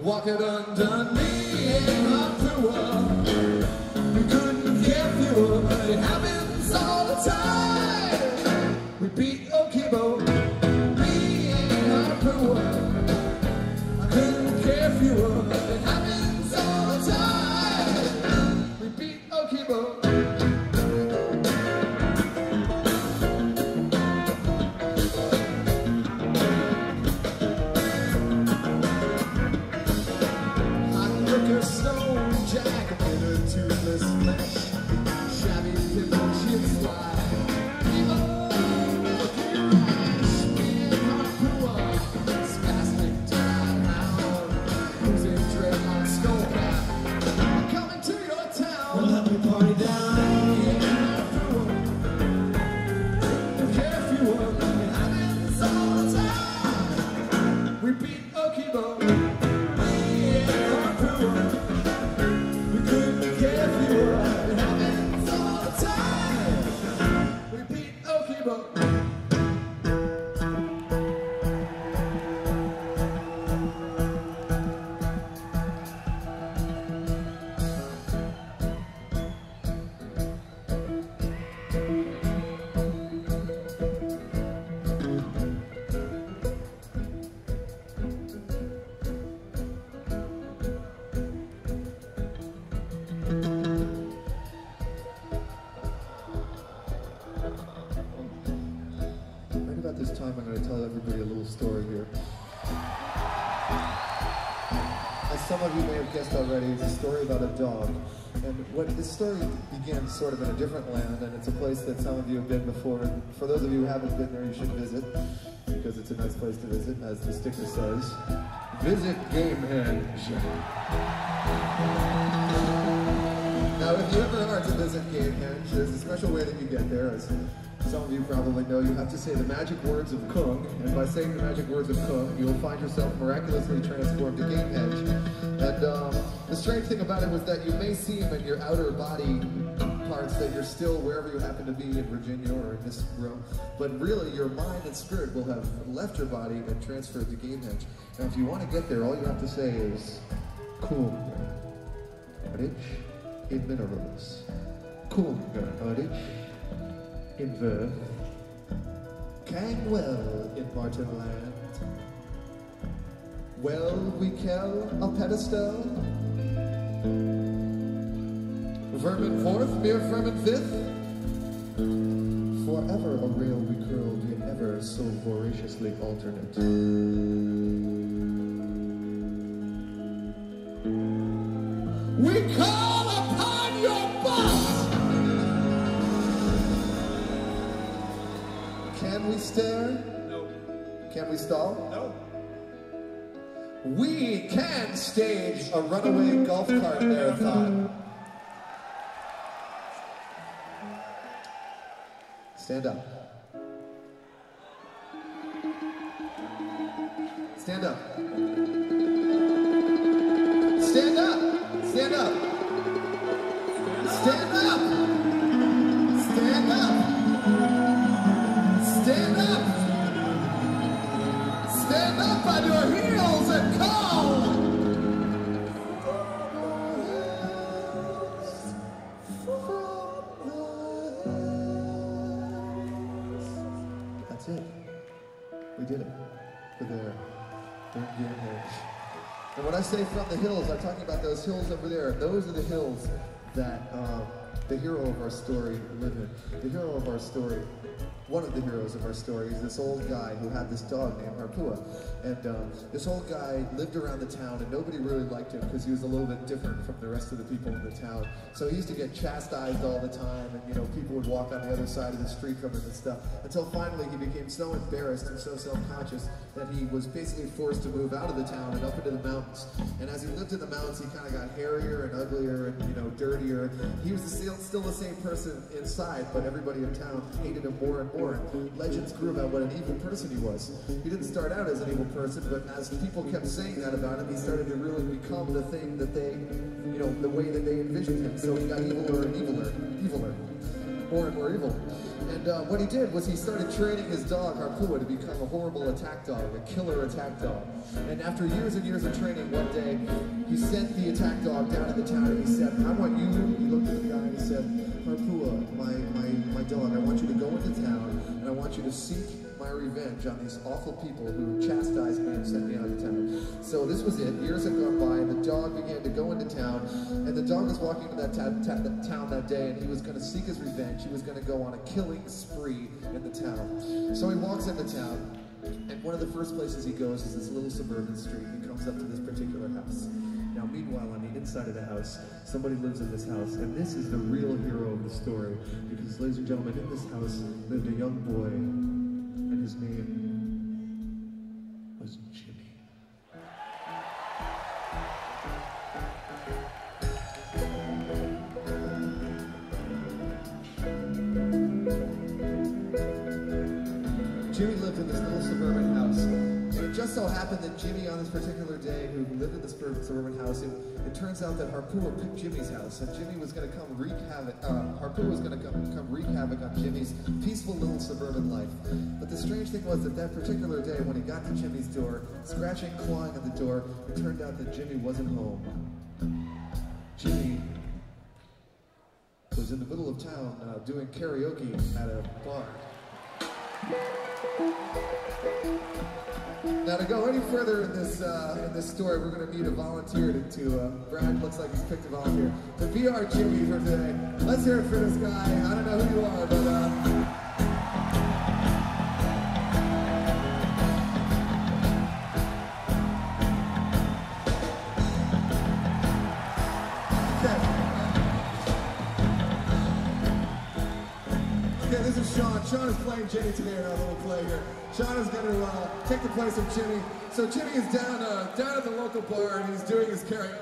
Walk it under me in Harpua. We couldn't care fewer, but it happens all the time. We beat Okibo, me in Harpua. I couldn't care fewer, but it happens all the time. We beat Okibo. Stone Jack, a bit of toothless flesh, shabby pimple chips fly. Me and Harpua, spastic town, losing dreadlock skull cap. Coming to your town, we'll have me party down. Me and Harpua, don't care if you were, it happens all the time. We beat Okibo. At this time, I'm going to tell everybody a little story here. As some of you may have guessed already, it's a story about a dog. And this story began sort of in a different land, and it's a place that some of you have been before. And for those of you who haven't been there, you should visit, because it's a nice place to visit, as the sticker says. Visit Gamehenge. Now, if you ever are to visit Gamehenge, there's a special way that you get there. As some of you probably know, you have to say the magic words of Kung, and by saying the magic words of Kung, you'll find yourself miraculously transformed to Gamehenge. And the strange thing about it was that you may seem in your outer body parts that you're still wherever you happen to be in Virginia or in this room, but really your mind and spirit will have left your body and transferred to Gamehenge. Now, if you want to get there, all you have to say is Kung, rich in minerals. Kung, rich in verve, Kang well in Martin land. Well, we kell a pedestal, vermin fourth, mere vermin fifth. Forever a rail we curled, yet ever so voraciously alternate. We call upon your bust. Can we stare? No. Can we stall? No. We can stage a runaway golf cart marathon. Stand up. Stand up. Stand up. Stand up. Stand up. Stand up. Stand up! Stand up on your heels and call! That's it. We did it. We're there. We're in Gamehenge. And when I say from the hills, I'm talking about those hills over there. Those are the hills that the hero of our story live in. The hero of our story, one of the heroes of our story, is this old guy who had this dog named Harpua. And this old guy lived around the town, and nobody really liked him because he was a little bit different from the rest of the people in the town. So he used to get chastised all the time, and you know, people would walk on the other side of the street from him and stuff. Until finally he became so embarrassed and so self-conscious that he was basically forced to move out of the town and up into the mountains. And as he lived in the mountains, he kind of got hairier and uglier and, you know, dirtier. He was still the same person inside, but everybody in town hated him more and more. Legends grew about what an evil person he was. He didn't start out as an evil person, but as people kept saying that about him, he started to really become the thing that they, you know, the way that they envisioned him. So he got eviler and eviler, more and more evil. And what he did was he started training his dog, Harpua, to become a horrible attack dog, a killer attack dog. And after years and years of training, one day, he sent the attack dog down to the town and he said, I want you, he looked at the guy and he said, Harpua, my dog, I want you to go into town and I want you to seek my revenge on these awful people who chastised me and sent me out of town. So this was it. Years had gone by, and the dog began to go into town, and the dog was walking to that town that day, and he was going to seek his revenge. He was going to go on a killing spree in the town. So he walks into town, and one of the first places he goes is this little suburban street. He comes up to this particular house. Now, meanwhile, on the inside of the house, somebody lives in this house, and this is the real hero of the story, because, ladies and gentlemen, in this house lived a young boy, and his name was Jimmy. Jimmy lived in this little suburban house. And it just so happened that Jimmy, on this particular day, who lived in this suburban house, it turns out that Harpua picked Jimmy's house, and Jimmy was going to come wreak havoc. Harpua was going to come wreak havoc on Jimmy's peaceful little suburban life. But the strange thing was that particular day, when he got to Jimmy's door, scratching, clawing at the door, it turned out that Jimmy wasn't home. Jimmy was in the middle of town doing karaoke at a bar. Now, to go any further in this story, we're going to need a volunteer to Brad looks like he's picked a volunteer to be our Jimmy for today. Let's hear it for this guy. I don't know who you are, but okay, this is Sean. Sean is playing Jimmy today in our little play here. Sean is going to take the place of Jimmy. So Jimmy is down at the local bar and he's doing his karaoke.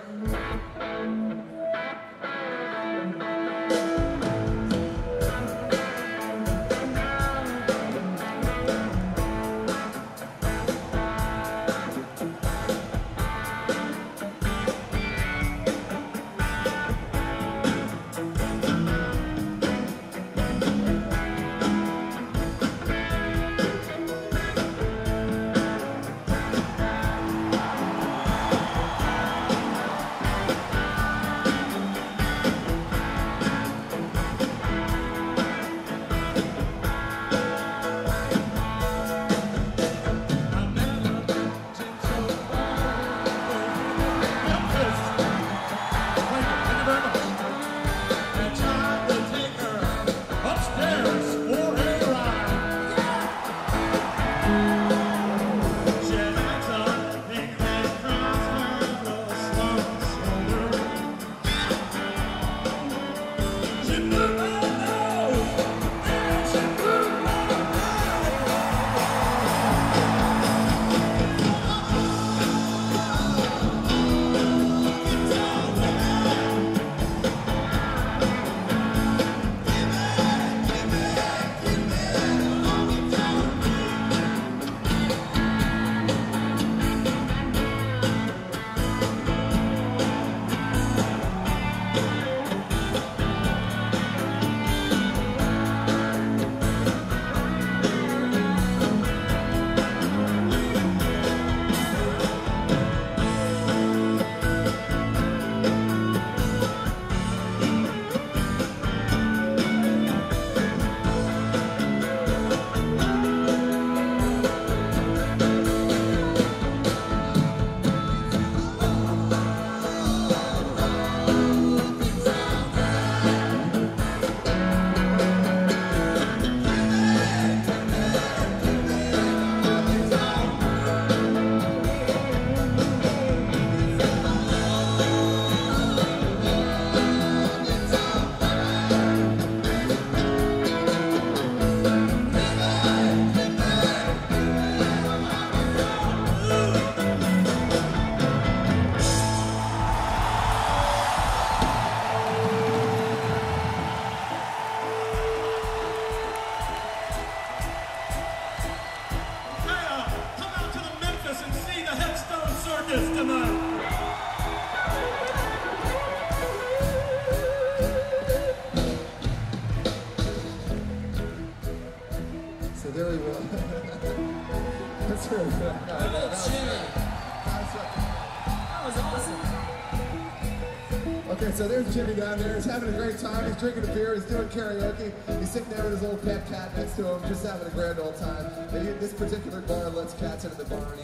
Okay, so there's Jimmy down there. He's having a great time. He's drinking a beer. He's doing karaoke. He's sitting there with his little pet cat next to him, just having a grand old time. This particular bar lets cats into the bar, and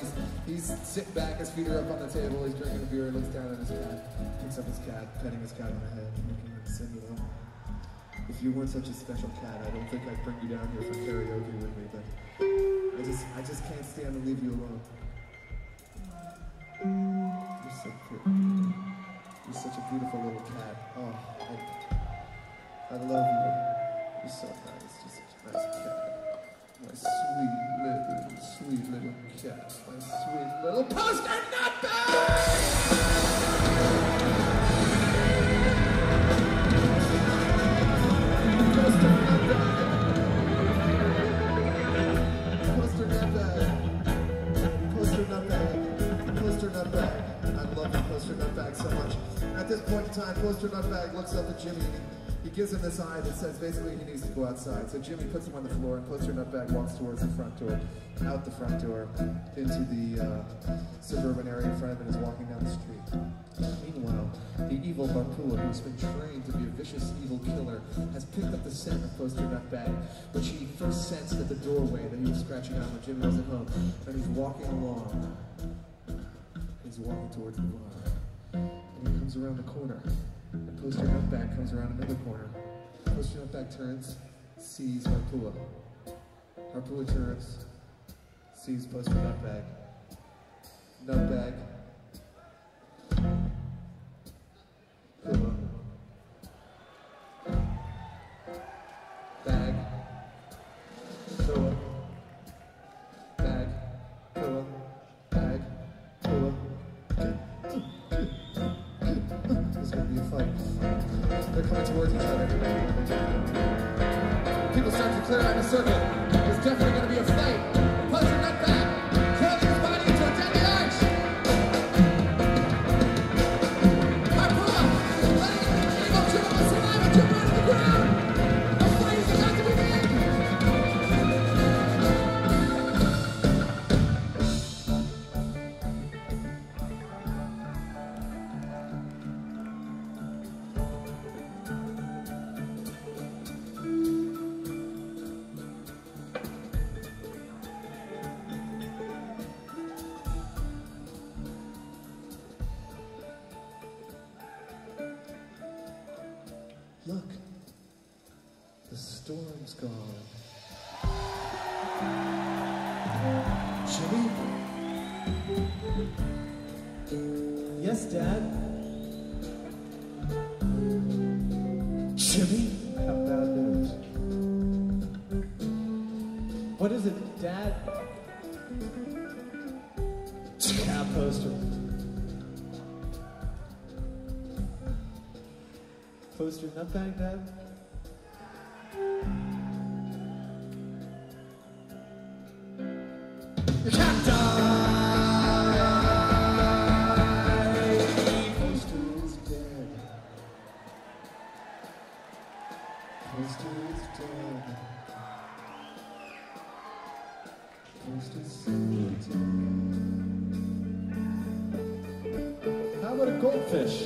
he's sitting back. His feet are up on the table. He's drinking a beer. Looks down at his cat. Picks up his cat, petting his cat on the head, looking at him, you know, if you weren't such a special cat, I don't think I'd bring you down here for karaoke with me, but I just can't stand to leave you alone. You're so pretty. You're such a beautiful little cat. Oh, I love you. You're so nice. You're such a nice cat. My sweet little cat. My sweet little poster nutbag! So much. At this point in time, Poster Nutbag looks up at Jimmy and he gives him this eye that says basically he needs to go outside. So Jimmy puts him on the floor and Poster Nutbag walks towards the front door, out the front door, into the suburban area in front of it, is walking down the street. Meanwhile, the evil Harpua, who's been trained to be a vicious evil killer, has picked up the scent of Poster Nutbag, which he first sensed at the doorway that he was scratching out when Jimmy was at home. And he's walking along. He's walking towards the bar. And he comes around the corner. And Poster Nutbag comes around another corner. Poster Nutbag turns, sees Harpua. Harpua turns, sees Poster Nutbag. Nutbag. Pua. Bag. Pua. Bag. Pua. Bag. Pua. There's going to be a fight. They're coming towards each other. People start to clear out in a circle. There's definitely going to be a fight. Poster Nutbag curling his body into a deadly arch. Harpua, letting the evil jump on saliva jump out of the ground. The fight is about to begin. Look, the storm's gone. Jimmy? Yes, Dad? Jimmy? I have bad news. What is it, Dad? Cat Poster. Poster Nutbag, Dad? You can't die! Poster is dead. Poster is dead. Poster's so dead. How about a goldfish?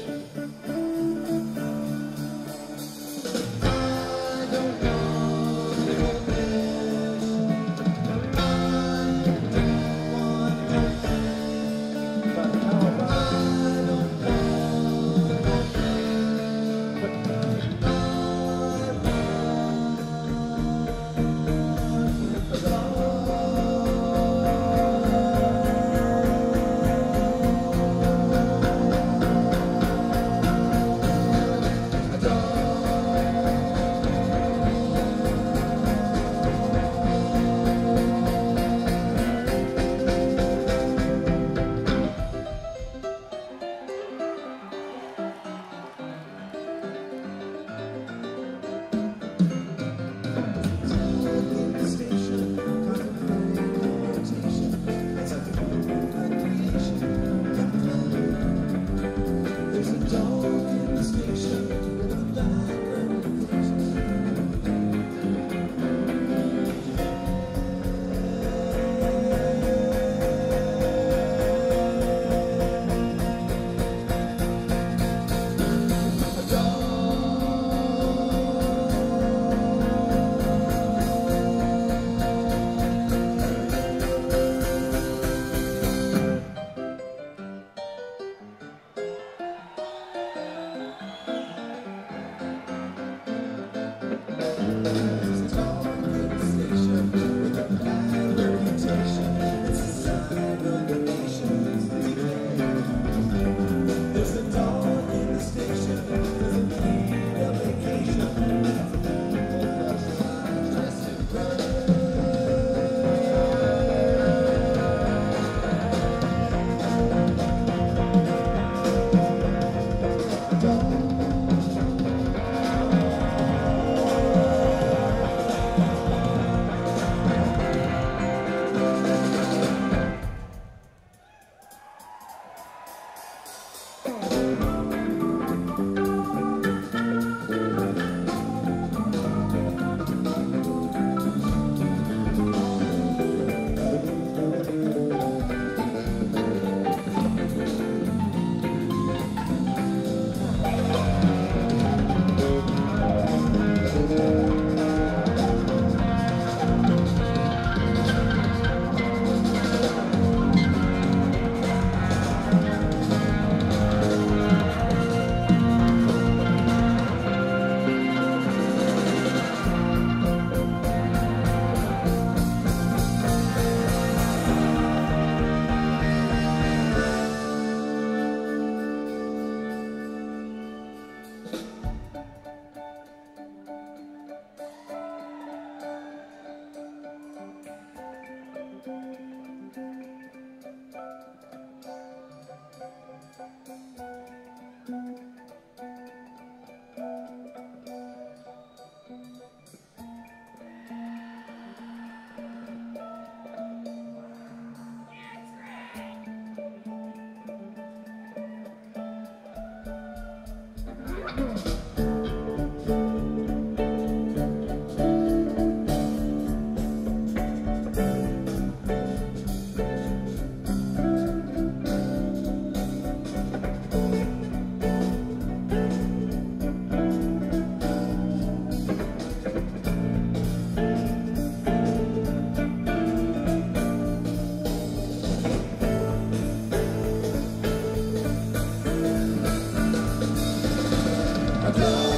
I